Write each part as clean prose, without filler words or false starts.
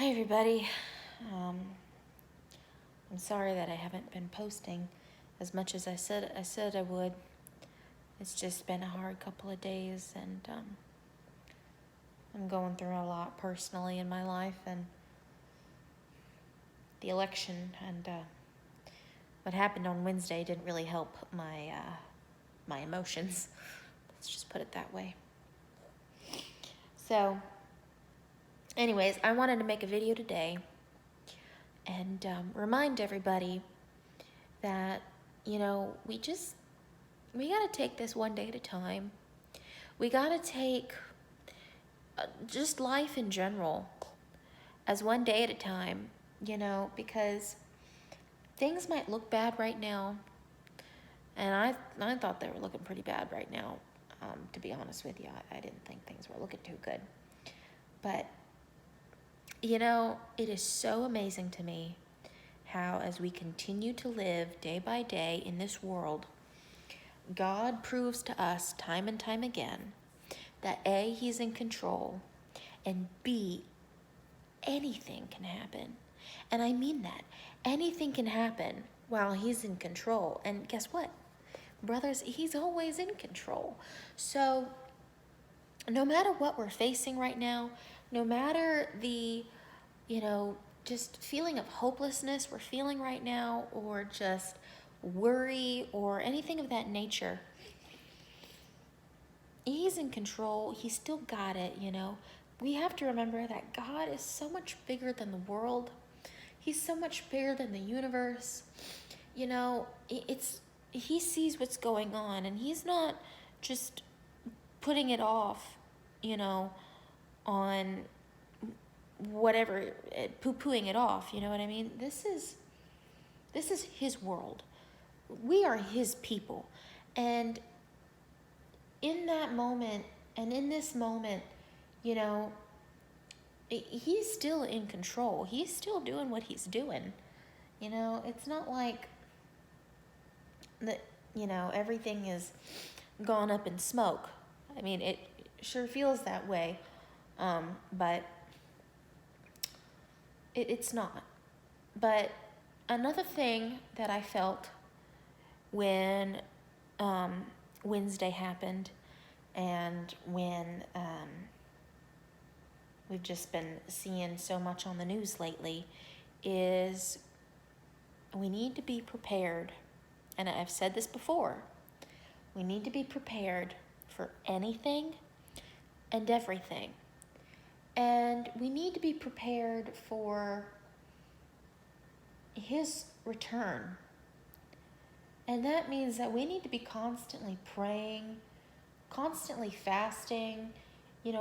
Hi everybody. Um, I'm sorry that I haven't been posting as much as I said I would. It's just been a hard couple of days, and I'm going through a lot personally in my life, and the election and what happened on Wednesday didn't really help my emotions. Let's just put it that way. So, anyways, I wanted to make a video today and remind everybody that we got to take this one day at a time. We got to take just life in general as one day at a time, because things might look bad right now. And I thought they were looking pretty bad right now, to be honest with you. I didn't think things were looking too good. But, it is so amazing to me how as we continue to live day by day in this world, God proves to us time and time again that A, He's in control, and B, anything can happen. And I mean that. Anything can happen while He's in control. And guess what? Brothers, He's always in control. So no matter what we're facing right now, no matter the, just feeling of hopelessness we're feeling right now, or just worry or anything of that nature, He's in control. He's still got it, We have to remember that God is so much bigger than the world. He's so much bigger than the universe. He sees what's going on, and He's not just putting it off, on whatever, poo-pooing it off, you know what I mean? This is His world. We are His people. And in that moment, and in this moment, He's still in control. He's still doing what He's doing. It's not like that, everything is gone up in smoke. I mean, it sure feels that way, but it's not. But another thing that I felt when Wednesday happened, and when we've just been seeing so much on the news lately, is we need to be prepared. And I've said this before. We need to be prepared for anything and everything. And we need to be prepared for His return. And that means that we need to be constantly praying, constantly fasting,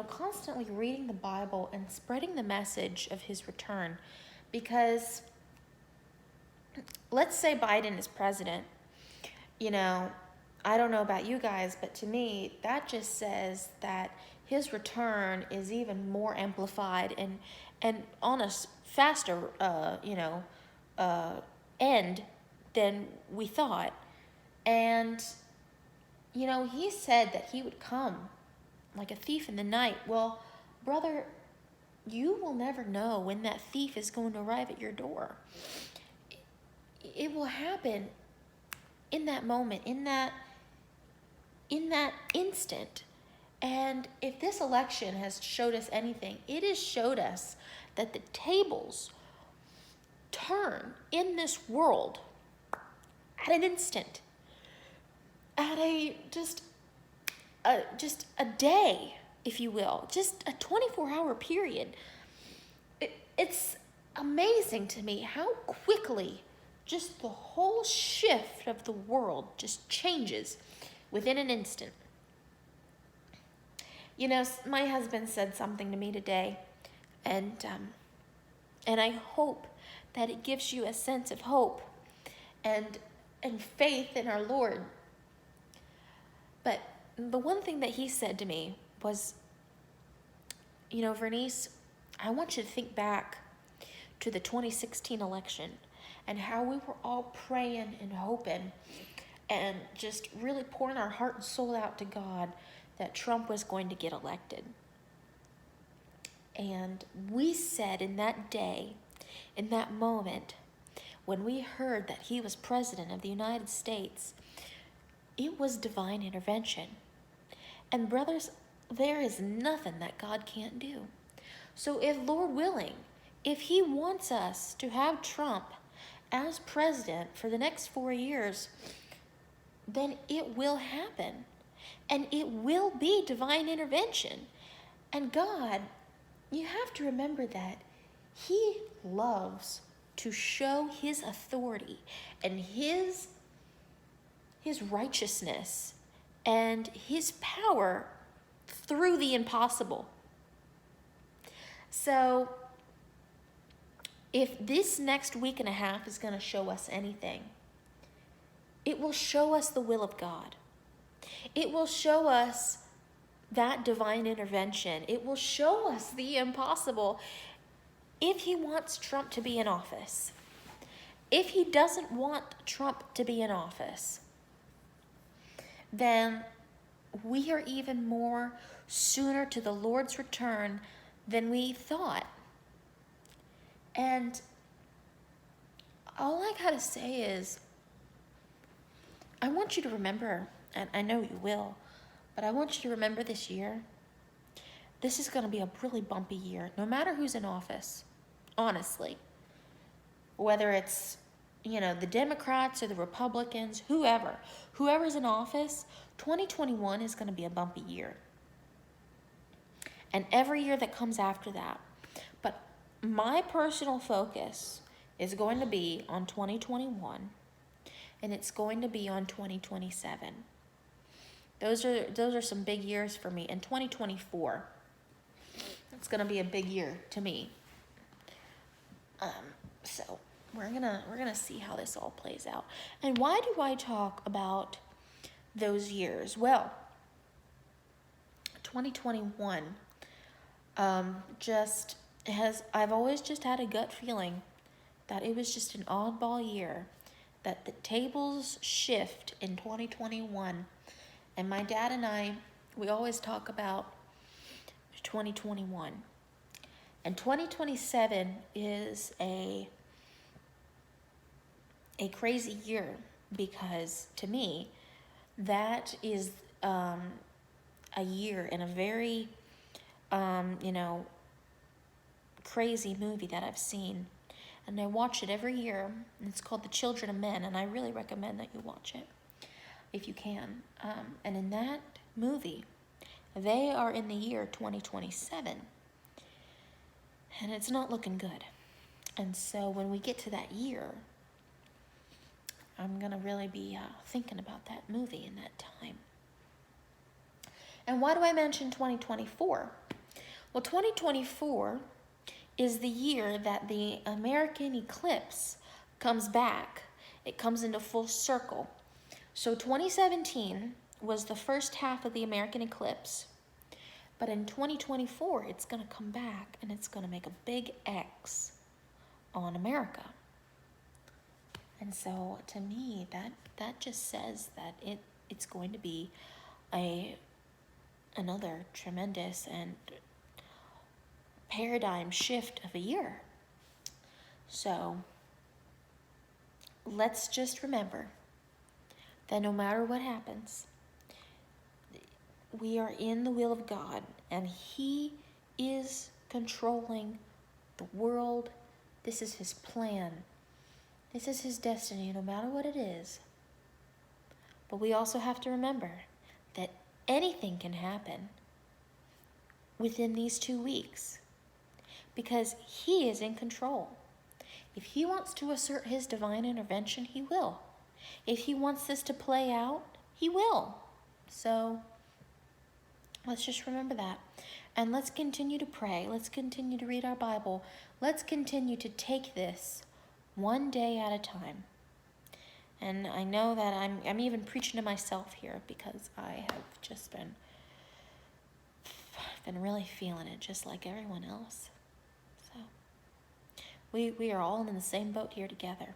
constantly reading the Bible and spreading the message of His return. Because let's say Biden is president, I don't know about you guys, but to me, that just says that His return is even more amplified and on a faster, end than we thought. And, He said that He would come like a thief in the night. Well, brother, you will never know when that thief is going to arrive at your door. It will happen in that moment, in that instant. And if this election has showed us anything, it has showed us that the tables turn in this world at an instant, at just a day, if you will, just a 24-hour period. It's amazing to me how quickly just the whole shift of the world just changes within an instant. My husband said something to me today, and I hope that it gives you a sense of hope and faith in our Lord. But the one thing that he said to me was, Vernice, I want you to think back to the 2016 election and how we were all praying and hoping and just really pouring our heart and soul out to God that Trump was going to get elected. And we said in that day, in that moment, when we heard that he was president of the United States, it was divine intervention. And brothers, there is nothing that God can't do. So if, Lord willing, if he wants us to have Trump as president for the next 4 years, then it will happen. And it will be divine intervention. And God, you have to remember that he loves to show his authority and his righteousness and his power through the impossible. So if this next week and a half is going to show us anything, it will show us the will of God. It will show us that divine intervention. It will show us the impossible. If he wants Trump to be in office, if he doesn't want Trump to be in office, then we are even more sooner to the Lord's return than we thought. And all I gotta say is, I want you to remember, and I know you will, but I want you to remember this year, this is gonna be a really bumpy year, no matter who's in office, honestly. Whether it's, the Democrats or the Republicans, whoever's in office, 2021 is gonna be a bumpy year. And every year that comes after that. But my personal focus is going to be on 2021, and it's going to be on 2027. Those are some big years for me. And 2024, it's going to be a big year to me. So we're gonna see how this all plays out. And why do I talk about those years? Well, 2021 I've always just had a gut feeling that it was just an oddball year, that the tables shift in 2021. And my dad and I, we always talk about 2021. And 2027 is a crazy year, because to me, that is a year in a very crazy movie that I've seen, and I watch it every year, and it's called The Children of Men, and I really recommend that you watch it if you can. And in that movie, they are in the year 2027, and it's not looking good. And so when we get to that year, I'm gonna really be thinking about that movie in that time. And why do I mention 2024? Well, 2024 is the year that the American eclipse comes back. It comes into full circle. So 2017 was the first half of the American eclipse. But in 2024, it's going to come back, and it's going to make a big X on America. And so to me, that just says that it's going to be another tremendous and paradigm shift of a year. So let's just remember that no matter what happens, we are in the will of God, and he is controlling the world. This is his plan. This is his destiny, no matter what it is. But we also have to remember that anything can happen within these 2 weeks, because he is in control. If he wants to assert his divine intervention, he will. If he wants this to play out, he will. So let's just remember that. And let's continue to pray. Let's continue to read our Bible. Let's continue to take this one day at a time. And I know that I'm even preaching to myself here, because I have just been really feeling it, just like everyone else. So we are all in the same boat here together.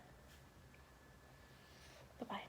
Bye-bye.